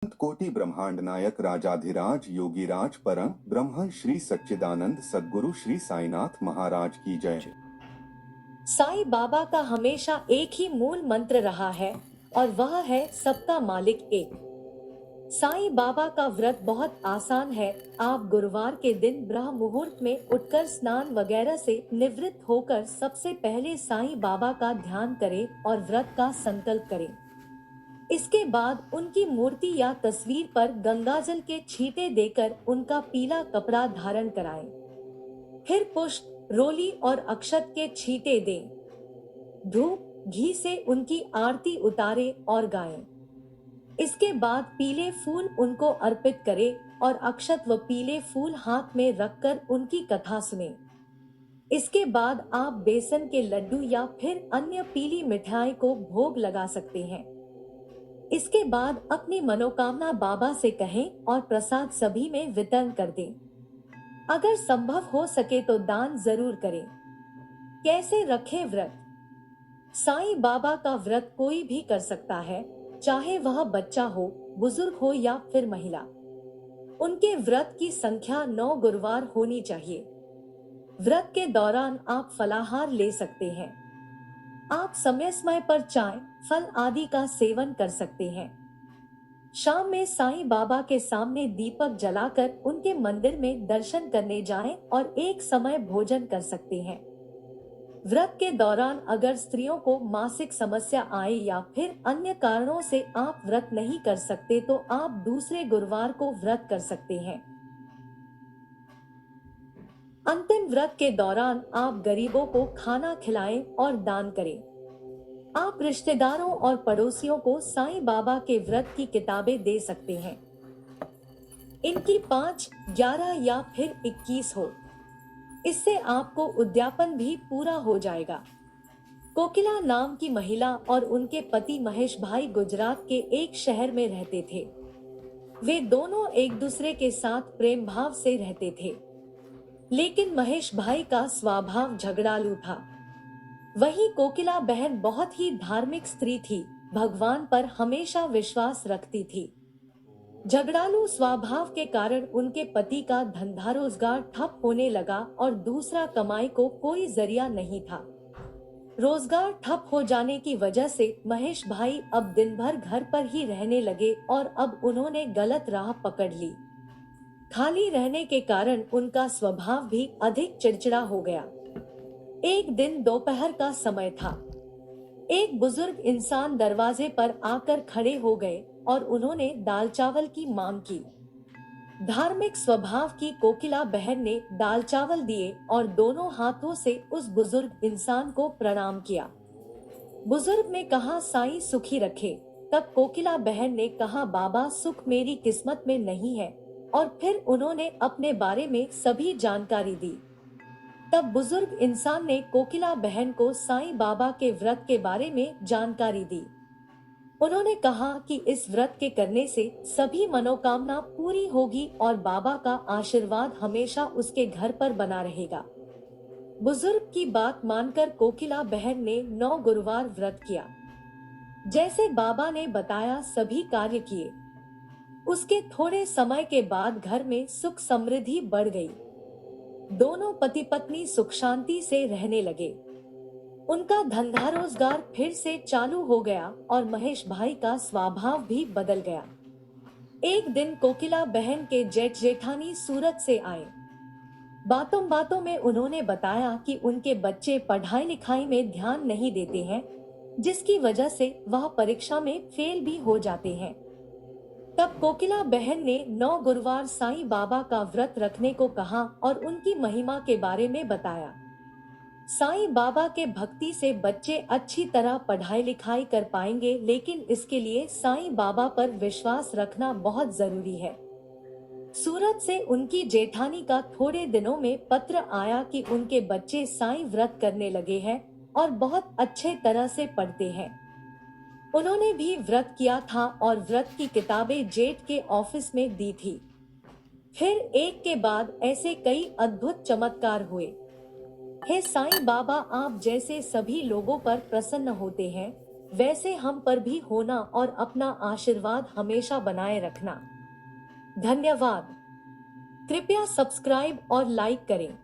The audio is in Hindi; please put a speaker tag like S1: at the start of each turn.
S1: कोटि ब्रह्मांड नायक राजाधिराज योगीराज परम ब्रह्म श्री सच्चिदानंद सद्गुरु श्री साईनाथ महाराज की जय।
S2: साईं बाबा का हमेशा एक ही मूल मंत्र रहा है और वह है सबका मालिक एक। साईं बाबा का व्रत बहुत आसान है। आप गुरुवार के दिन ब्रह्म मुहूर्त में उठकर स्नान वगैरह से निवृत्त होकर सबसे पहले साईं बाबा का ध्यान करें और व्रत का संकल्प करें। इसके बाद उनकी मूर्ति या तस्वीर पर गंगाजल के छींटे देकर उनका पीला कपड़ा धारण कराएं। फिर पुष्प, रोली और अक्षत के छींटे दें। धूप, घी से उनकी आरती उतारे और गाएं। इसके बाद पीले फूल उनको अर्पित करें और अक्षत व पीले फूल हाथ में रखकर उनकी कथा सुनें। इसके बाद आप बेसन के लड्डू या फिर अन्य पीली मिठाई को भोग लगा सकते हैं। इसके बाद अपनी मनोकामना बाबा से कहें और प्रसाद सभी में वितरण कर दें। अगर संभव हो सके तो दान जरूर करें। कैसे रखें व्रत? साईं बाबा का व्रत कोई भी कर सकता है, चाहे वह बच्चा हो, बुजुर्ग हो या फिर महिला। उनके व्रत की संख्या 9 गुरुवार होनी चाहिए। व्रत के दौरान आप फलाहार ले सकते हैं। आप समय समय पर चाय, फल आदि का सेवन कर सकते हैं। शाम में साईं बाबा के सामने दीपक जलाकर उनके मंदिर में दर्शन करने जाएं और एक समय भोजन कर सकते हैं। व्रत के दौरान अगर स्त्रियों को मासिक समस्या आए या फिर अन्य कारणों से आप व्रत नहीं कर सकते तो आप दूसरे गुरुवार को व्रत कर सकते हैं। अंतिम व्रत के दौरान आप गरीबों को खाना खिलाएं और दान करें। आप रिश्तेदारों और पड़ोसियों को साईं बाबा के व्रत की किताबें दे सकते हैं। इनकी 5, 11 या फिर 21 हो। इससे आपको उद्यापन भी पूरा हो जाएगा। कोकिला नाम की महिला और उनके पति महेश भाई गुजरात के एक शहर में रहते थे। वे दोनों एक दूसरे के साथ प्रेम भाव से रहते थे, लेकिन महेश भाई का स्वभाव झगड़ालू था। वहीं कोकिला बहन बहुत ही धार्मिक स्त्री थी, भगवान पर हमेशा विश्वास रखती थी। झगड़ालू स्वभाव के कारण उनके पति का धंधा रोजगार ठप होने लगा और दूसरा कमाई को कोई जरिया नहीं था। रोजगार ठप हो जाने की वजह से महेश भाई अब दिन भर घर पर ही रहने लगे और अब उन्होंने गलत राह पकड़ ली। खाली रहने के कारण उनका स्वभाव भी अधिक चिड़चिड़ा हो गया। एक दिन दोपहर का समय था। एक बुजुर्ग इंसान दरवाजे पर आकर खड़े हो गए और उन्होंने दाल चावल की मांग की। धार्मिक स्वभाव की कोकिला बहन ने दाल चावल दिए और दोनों हाथों से उस बुजुर्ग इंसान को प्रणाम किया। बुजुर्ग ने कहा, साईं सुखी रखे। तब कोकिला बहन ने कहा, बाबा सुख मेरी किस्मत में नहीं है, और फिर उन्होंने अपने बारे में सभी जानकारी दी। तब बुजुर्ग इंसान ने कोकिला बहन को साईं बाबा के व्रत के बारे में जानकारी दी। उन्होंने कहा कि इस व्रत के करने से सभी मनोकामना पूरी होगी और बाबा का आशीर्वाद हमेशा उसके घर पर बना रहेगा। बुजुर्ग की बात मानकर कोकिला बहन ने 9 गुरुवार व्रत किया। जैसे बाबा ने बताया सभी कार्य किए। उसके थोड़े समय के बाद घर में सुख समृद्धि बढ़ गई। दोनों पति पत्नी सुख शांति से रहने लगे। उनका धंधा रोजगार फिर से चालू हो गया और महेश भाई का स्वभाव भी बदल गया। एक दिन कोकिला बहन के जेठ जेठानी सूरत से आए। बातों बातों में उन्होंने बताया कि उनके बच्चे पढ़ाई लिखाई में ध्यान नहीं देते हैं, जिसकी वजह से वह परीक्षा में फेल भी हो जाते हैं। तब कोकिला बहन ने 9 गुरुवार साईं बाबा का व्रत रखने को कहा और उनकी महिमा के बारे में बताया। साईं बाबा के भक्ति से बच्चे अच्छी तरह पढ़ाई लिखाई कर पाएंगे, लेकिन इसके लिए साईं बाबा पर विश्वास रखना बहुत जरूरी है। सूरत से उनकी जेठानी का थोड़े दिनों में पत्र आया कि उनके बच्चे साईं व्रत करने लगे हैं और बहुत अच्छे तरह से पढ़ते हैं। उन्होंने भी व्रत किया था और व्रत की किताबें जेठ के ऑफिस में दी थी। फिर एक के बाद ऐसे कई अद्भुत चमत्कार हुए। हे साईं बाबा, आप जैसे सभी लोगों पर प्रसन्न होते हैं, वैसे हम पर भी होना और अपना आशीर्वाद हमेशा बनाए रखना। धन्यवाद। कृपया सब्सक्राइब और लाइक करें।